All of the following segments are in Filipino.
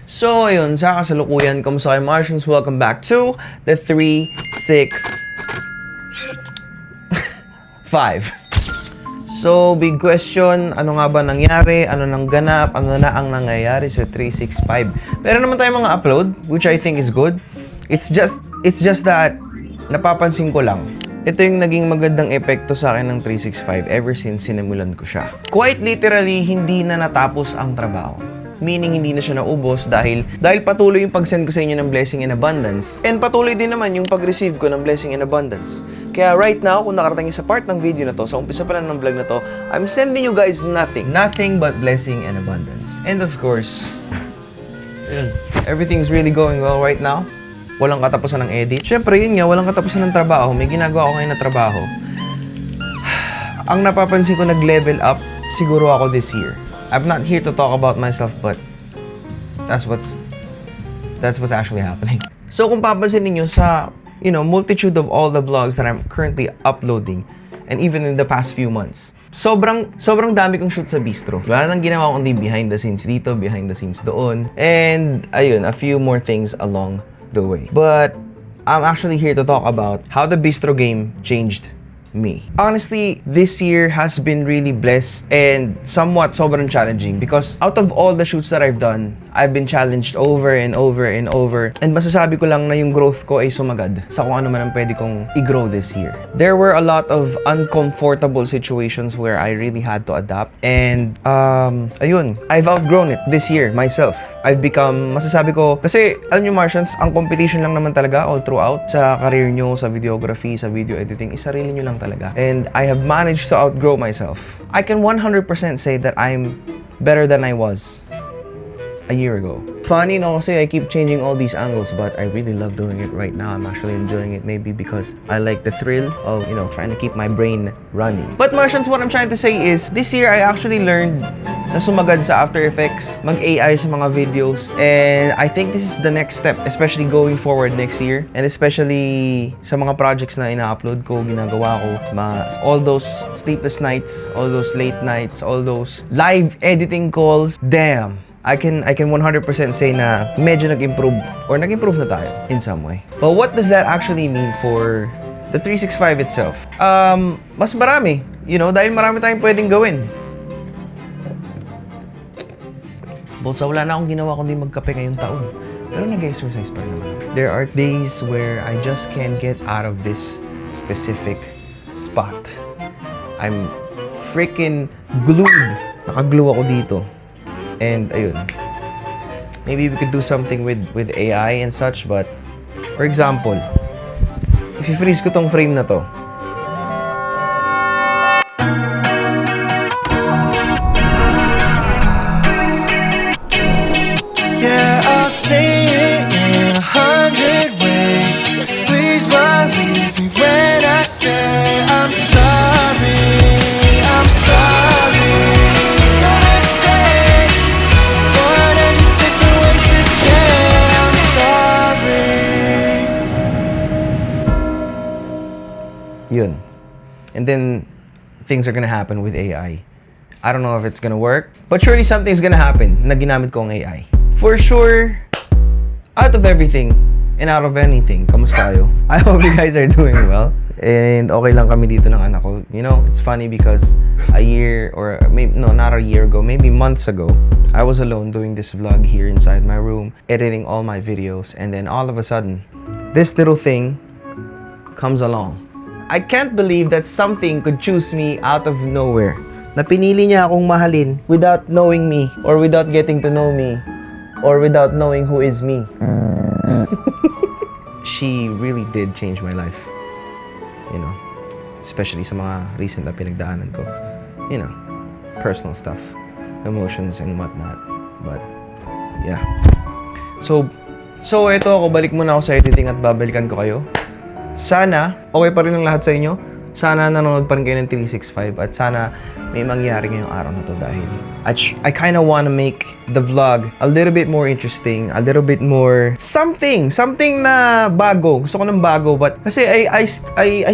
So, ayun, sa kasalukuyan, kamusta kayo Martians? Welcome back to the 3, 6, 5. So, big question, ano nga ba nangyari? Ano nang ganap? Ano na ang nangyayari sa 365? Meron naman tayong mga upload, which I think is good. It's just that, napapansin ko lang, ito yung naging magandang epekto sa akin ng 365 ever since sinimulan ko siya. Quite literally, hindi na natapos ang trabaho. Meaning, hindi na siya naubos dahil patuloy yung pag-send ko sa inyo ng blessing in abundance. And patuloy din naman yung pag-receive ko ng blessing in abundance. Kaya right now, kung nakarating sa part ng video na to, sa umpisa pa lang ng vlog na to, I'm sending you guys nothing but blessing and abundance. And of course, everything's really going well right now. Walang katapusan ng edit. Siyempre, yun nga, walang katapusan ng trabaho. May ginagawa ko ngayon na trabaho. Ang napapansin ko nag-level up, siguro ako this year. I'm not here to talk about myself, but that's what's actually happening. So, kung papansin niyo sa, multitude of all the vlogs that I'm currently uploading, and even in the past few months, sobrang dami kong shoot sa bistro. Wala nang ginawa kundi behind the scenes dito, behind the scenes doon, and ayun, a few more things along the way. But I'm actually here to talk about how the bistro game changed me. Honestly, this year has been really blessed and somewhat sobrang challenging because out of all the shoots that I've done, I've been challenged over and over and over. And masasabi ko lang na yung growth ko ay sumagad sa kung ano man ang pwede kong i-grow this year. There were a lot of uncomfortable situations where I really had to adapt. And, ayun, I've outgrown it this year myself. I've become, masasabi ko, kasi alam nyo Martians, ang competition lang naman talaga all throughout sa career nyo, sa videography, sa video editing, sarili nyo lang talaga. And I have managed to outgrow myself. I can 100% say that I'm better than I was a year ago. Funny, no? Kasi I keep changing all these angles, but I really love doing it right now. I'm actually enjoying it maybe because I like the thrill of, trying to keep my brain running. But Martians, what I'm trying to say is, this year I actually learned na sumagad sa After Effects, mag-AI sa mga videos, and I think this is the next step, especially going forward next year, and especially sa mga projects na ina-upload ko, ginagawa ko, all those sleepless nights, all those late nights, all those live editing calls, damn! I can 100% say na medyo nag-improve or nag-improve na tayo in some way. But what does that actually mean for the 365 itself? Mas marami, dahil marami tayong pwedeng gawin. Bulsa, wala na akong ginawa kundi magkape ngayong taon. Pero nag-exercise pa naman. There are days where I just can't get out of this specific spot. I'm freaking glued. Nakaglue ako dito. And ayun, maybe we could do something with AI and such, but for example, if i-freeze ko tong frame na to, yeah, I'll say it in 100 ways. Please believe me when I say I'm sorry, I'm sorry. Yun. And then, things are gonna happen with AI. I don't know if it's gonna work, but surely something's gonna happen na ginamit ko ang AI. For sure, out of everything and out of anything, kamusta kayo? I hope you guys are doing well. And okay lang kami dito ng anak ko. It's funny because a year, or maybe, no, not a year ago, maybe months ago, I was alone doing this vlog here inside my room, editing all my videos, and then all of a sudden, this little thing comes along. I can't believe that something could choose me out of nowhere. Na pinili niya akong mahalin without knowing me, or without getting to know me, or without knowing who is me. She really did change my life. Especially sa mga recent na pinagdaanan ko. Personal stuff, emotions and whatnot. But, yeah. So ito ako, balik muna ako sa editing at babalikan ko kayo. Sana, okay pa rin ang lahat sa inyo. Sana nanonood pa rin kayo ng 365 at sana may mangyari ngayong araw na to dahil I kind of want to make the vlog a little bit more interesting, a little bit more something na bago. Gusto ko ng bago, but kasi I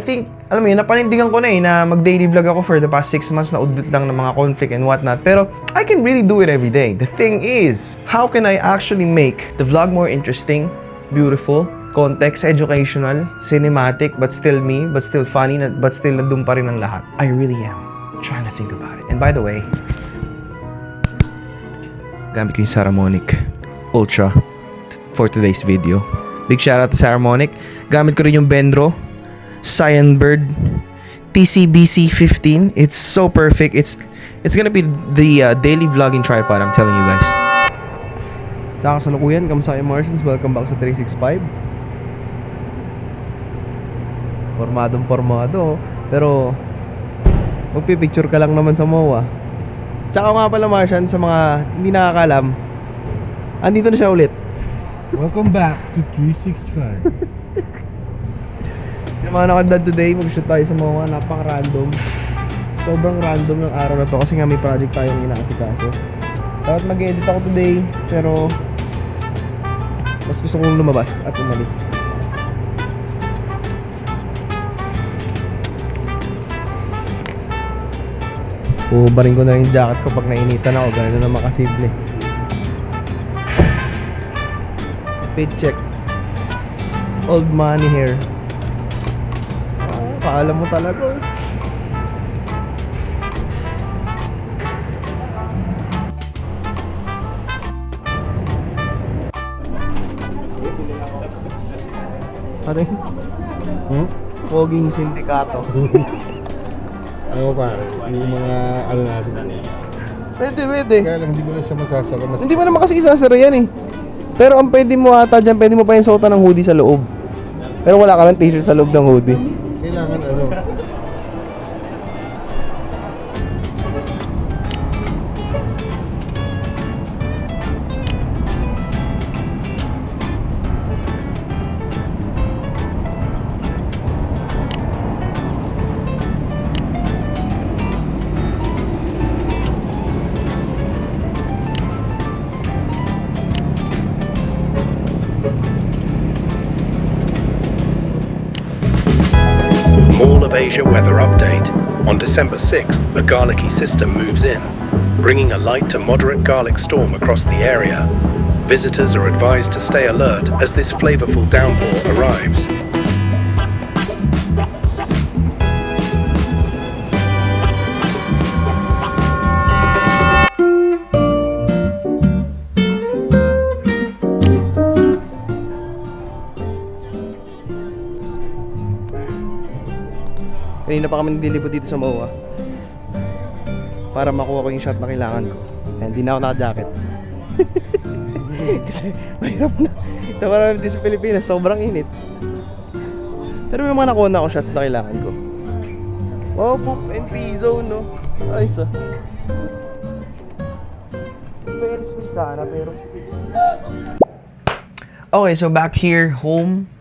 think alam mo yun, napanindigan ko na na mag-daily vlog ako for the past 6 months na udlit lang ng mga conflict and whatnot. Pero, I can really do it every day. The thing is, how can I actually make the vlog more interesting, beautiful, context, educational, cinematic, but still me, but still funny, but still nandun pa rin ang lahat? I really am trying to think about it. And by the way, gamit ko yung Saramonic Ultra for today's video. Big shout out to Saramonic. Gamit ko rin yung Benro Cyanbird TCBC 15. It's so perfect. It's gonna be the daily vlogging tripod, I'm telling you guys. Sa kasalukuyan, kamusta kayo Martians? Welcome back sa 365. Formado. Pero magpipicture ka lang naman sa MOA. Tsaka nga pala Martians, sa mga hindi nakakalam, andito na siya ulit. Welcome back to 365. Yung mga nakandad today, mag-shoot tayo sa MOA. Napaka-random. Sobrang random ng araw na to kasi nga may project tayong inaasikaso. Dapat mag-edit ako today, pero mas gusto kong lumabas at umalis. Ubarin ko na rin yung jacket ko pag nainitan ako. Ganun na naman kasimple. Paycheck. Old money hair. Paalam mo talaga. Ano yun? Poging sindikato. Ano pa? Yung mga ano natin. Pwede. Kaya lang hindi ko na siya masasara. Hindi mo naman kasi isasara yan eh. Pero ang pwede mo ata dyan, pwede mo pa yung suotan ng hoodie sa loob. Pero wala ka lang t-shirt sa loob ng hoodie. Kailangan ano. Mall of Asia weather update. On December 6th, the Garlicky system moves in, bringing a light to moderate garlic storm across the area. Visitors are advised to stay alert as this flavorful downpour arrives. Kanina pa kami nagdilipot dito sa MOA para makuha ko yung shot na kailangan ko. And hindi na ako naka-jacket. Kasi mahirap na. Namarami dito sa Pilipinas, sobrang init. Pero may mga nakuha na ako shots na kailangan ko. Wow, poop and pee zone, no? Ayos ah. Very sweet sana, pero... Okay, so back here, home.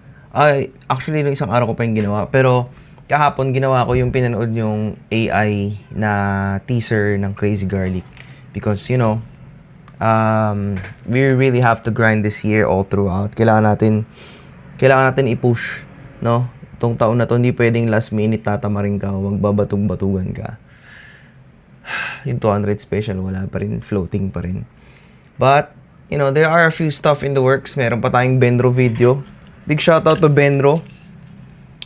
Actually, no, isang araw ko pa yung ginawa. Pero kahapon ginawa ko yung pinanood yung AI na teaser ng Crazy Garlic. Because, you know, we really have to grind this year all throughout. Kailangan natin i-push, no? Itong taon na to, hindi pwedeng last minute tatamarin ka, wag babatog-batugan ka. Yung 200 special, wala pa rin, floating pa rin. But, you know, there are a few stuff in the works. Meron pa tayong Benro video. Big shoutout to Benro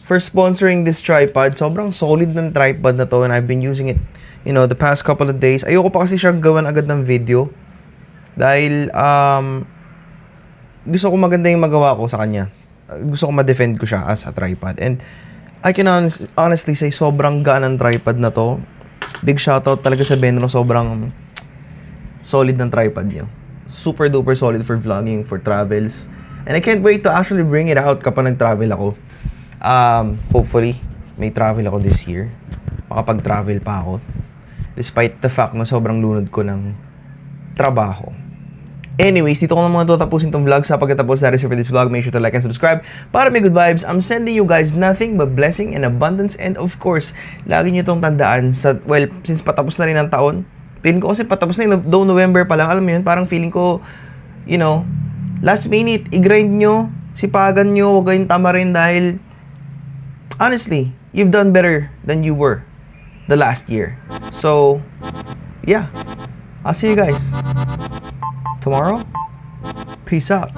for sponsoring this tripod. Sobrang solid ng tripod na to and I've been using it, you know, the past couple of days. Ayoko pa kasi siya gawan agad ng video. Dahil, gusto ko maganda yung magawa ko sa kanya. Gusto ko ma-defend ko siya as a tripod. And I can honestly say, sobrang gaan ng tripod na to. Big shoutout talaga sa Benro. Sobrang solid ng tripod niya. Super duper solid for vlogging, for travels. And I can't wait to actually bring it out kapag nag-travel ako. Hopefully, may travel ako this year. Makapag-travel pa ako. Despite the fact na sobrang lunod ko ng trabaho. Anyways, dito ko na mga tapusin tong vlog. Sa pagkatapos na rin for this vlog, make sure to like and subscribe para may good vibes. I'm sending you guys nothing but blessing and abundance. And of course, lagi nyo itong tandaan. Since patapos na rin ang taon, feeling ko kasi patapos na yun, though November pa lang, alam mo yun, parang feeling ko, you know, last minute, i-grind nyo, sipagan nyo, huwag kayong tama rin dahil, honestly, you've done better than you were the last year. So, yeah. I'll see you guys tomorrow. Peace out.